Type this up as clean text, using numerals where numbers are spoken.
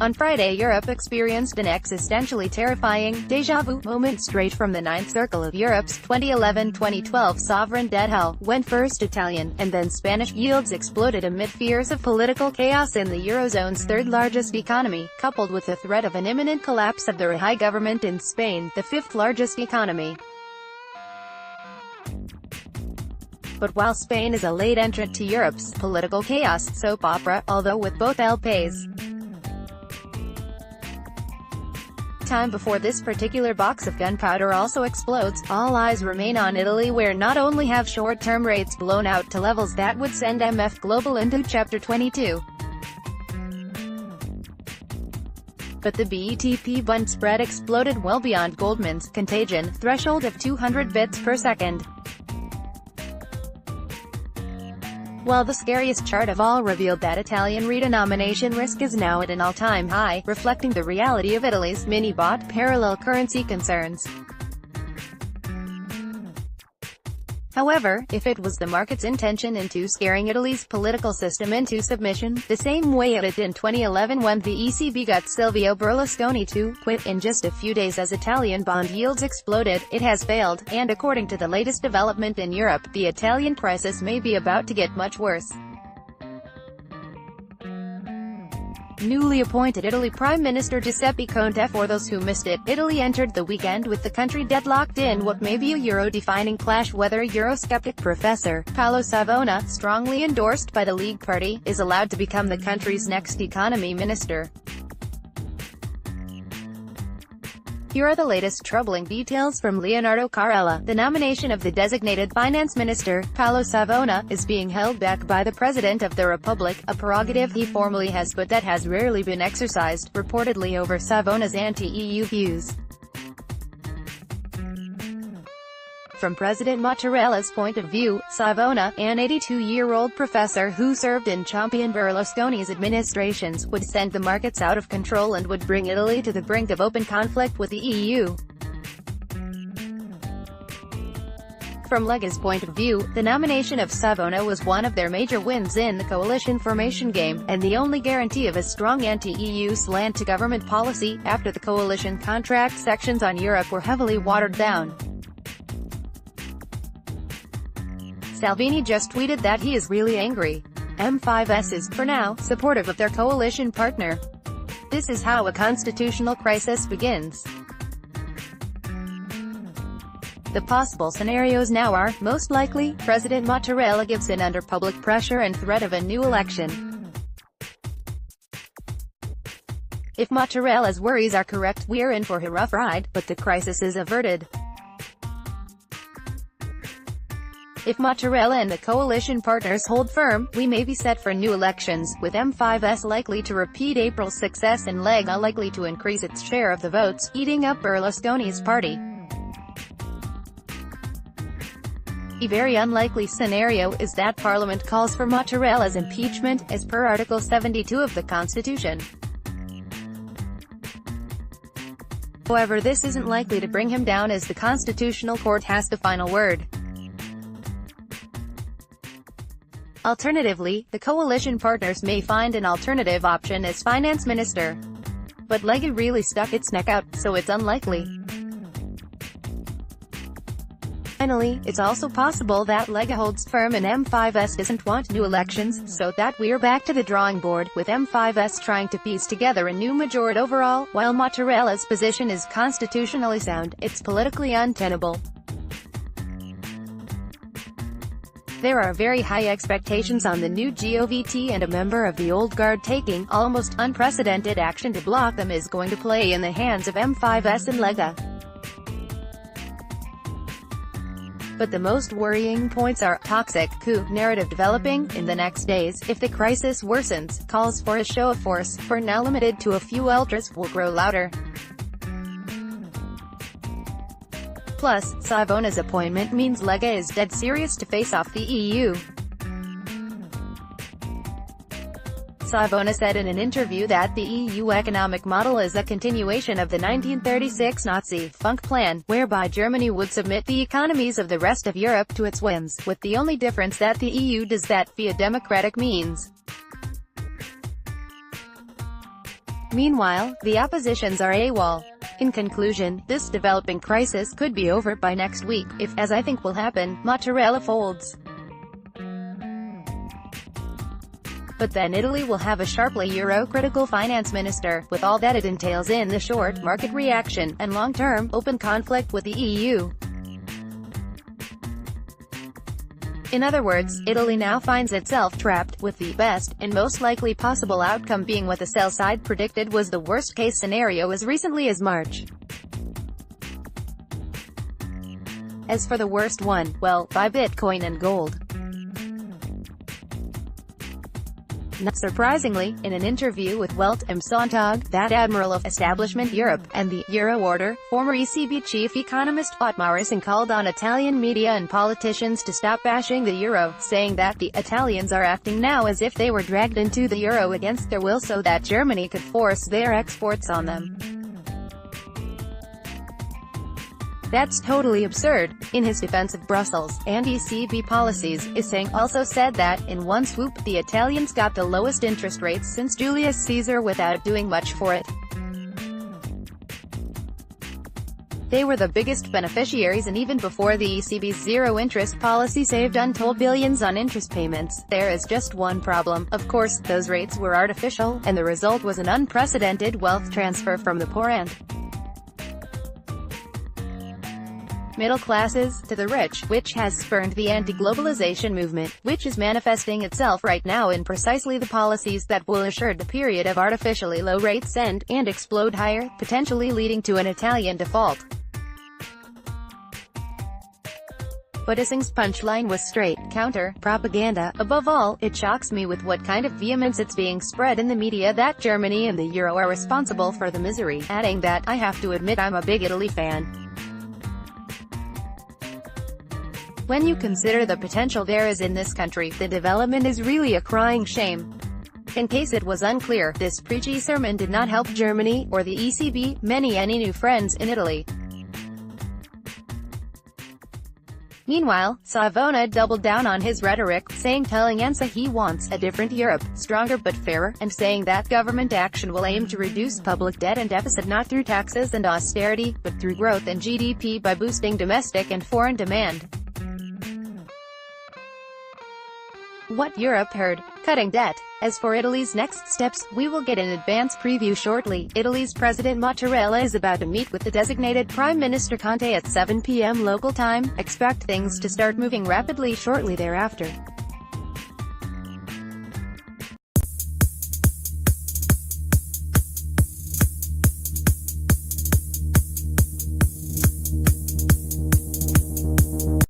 On Friday, Europe experienced an existentially terrifying déjà vu moment straight from the ninth circle of Europe's 2011-2012 sovereign debt hell, when first Italian, and then Spanish yields exploded amid fears of political chaos in the Eurozone's third-largest economy, coupled with the threat of an imminent collapse of the Rajoy government in Spain, the fifth-largest economy. But while Spain is a late entrant to Europe's political chaos soap opera, although with both LPs, time before this particular box of gunpowder also explodes, all eyes remain on Italy, where not only have short-term rates blown out to levels that would send MF Global into Chapter 22, but the BTP bund spread exploded well beyond Goldman's contagion threshold of 200 bits per second. While the scariest chart of all revealed that Italian redenomination risk is now at an all-time high, reflecting the reality of Italy's mini-bought parallel currency concerns. However, if it was the market's intention into scaring Italy's political system into submission, the same way it did in 2011 when the ECB got Silvio Berlusconi to quit in just a few days as Italian bond yields exploded, it has failed, and according to the latest development in Europe, the Italian crisis may be about to get much worse. Newly appointed Italy Prime Minister Giuseppe Conte. For those who missed it, Italy entered the weekend with the country deadlocked in what may be a Euro-defining clash whether Eurosceptic Professor Paolo Savona, strongly endorsed by the League Party, is allowed to become the country's next economy minister. Here are the latest troubling details from Leonardo Carella. The nomination of the designated finance minister, Paolo Savona, is being held back by the President of the Republic, a prerogative he formally has but that has rarely been exercised, reportedly over Savona's anti-EU views. From President Mattarella's point of view, Savona, an 82-year-old professor who served in championed Berlusconi's administrations, would send the markets out of control and would bring Italy to the brink of open conflict with the EU. From Lega's point of view, the nomination of Savona was one of their major wins in the coalition formation game, and the only guarantee of a strong anti-EU slant to government policy, after the coalition contract sections on Europe were heavily watered down. Salvini just tweeted that he is really angry. M5S is, for now, supportive of their coalition partner. This is how a constitutional crisis begins. The possible scenarios now are, most likely, President Mattarella gives in under public pressure and threat of a new election. If Mattarella's worries are correct, we're in for a rough ride, but the crisis is averted. If Mattarella and the coalition partners hold firm, we may be set for new elections, with M5S likely to repeat April's success and Lega likely to increase its share of the votes, eating up Berlusconi's party. A very unlikely scenario is that Parliament calls for Mattarella's impeachment, as per Article 72 of the Constitution. However, this isn't likely to bring him down as the Constitutional Court has the final word. Alternatively, the coalition partners may find an alternative option as finance minister. But Lega really stuck its neck out, so it's unlikely. Finally, it's also possible that Lega holds firm and M5S doesn't want new elections, so that we're back to the drawing board, with M5S trying to piece together a new majority overall. While Mattarella's position is constitutionally sound, it's politically untenable. There are very high expectations on the new GOVT, and a member of the old guard taking almost unprecedented action to block them is going to play in the hands of M5S and Lega. But the most worrying points are, toxic coup narrative developing in the next days, if the crisis worsens, calls for a show of force, for now limited to a few ultras, will grow louder. Plus, Savona's appointment means Lega is dead serious to face off the EU. Savona said in an interview that the EU economic model is a continuation of the 1936 Nazi Funk plan, whereby Germany would submit the economies of the rest of Europe to its whims, with the only difference that the EU does that via democratic means. Meanwhile, the oppositions are AWOL. In conclusion, this developing crisis could be over by next week, if, as I think will happen, Mattarella folds. But then Italy will have a sharply euro-critical finance minister, with all that it entails in the short, market reaction, and long-term, open conflict with the EU. In other words, Italy now finds itself trapped, with the best, and most likely possible outcome being what the sell side predicted was the worst-case scenario as recently as March. As for the worst one, well, buy Bitcoin and gold. Not surprisingly, in an interview with Welt am Sonntag, that admiral of establishment Europe, and the Euro order, former ECB chief economist Otmar Issing called on Italian media and politicians to stop bashing the euro, saying that the Italians are acting now as if they were dragged into the euro against their will so that Germany could force their exports on them. That's totally absurd. In his defense of Brussels and ECB policies, Issing also said that, in one swoop, the Italians got the lowest interest rates since Julius Caesar without doing much for it. They were the biggest beneficiaries, and even before the ECB's zero-interest policy saved untold billions on interest payments. There is just one problem. Of course, those rates were artificial, and the result was an unprecedented wealth transfer from the poor and middle classes to the rich, which has spurned the anti-globalization movement, which is manifesting itself right now in precisely the policies that will assure the period of artificially low rates and explode higher, potentially leading to an Italian default. But Issing's punchline was straight, counter, propaganda. Above all, it shocks me with what kind of vehemence it's being spread in the media that Germany and the euro are responsible for the misery, adding that, I have to admit I'm a big Italy fan. When you consider the potential there is in this country, the development is really a crying shame. In case it was unclear, this preachy sermon did not help Germany, or the ECB, any new friends in Italy. Meanwhile, Savona doubled down on his rhetoric, telling ANSA he wants a different Europe, stronger but fairer, and saying that government action will aim to reduce public debt and deficit not through taxes and austerity, but through growth and GDP by boosting domestic and foreign demand. What Europe heard: cutting debt. As for Italy's next steps, we will get an advance preview shortly. Italy's President Mattarella is about to meet with the designated Prime Minister Conte at 7 p.m. local time. Expect things to start moving rapidly shortly thereafter.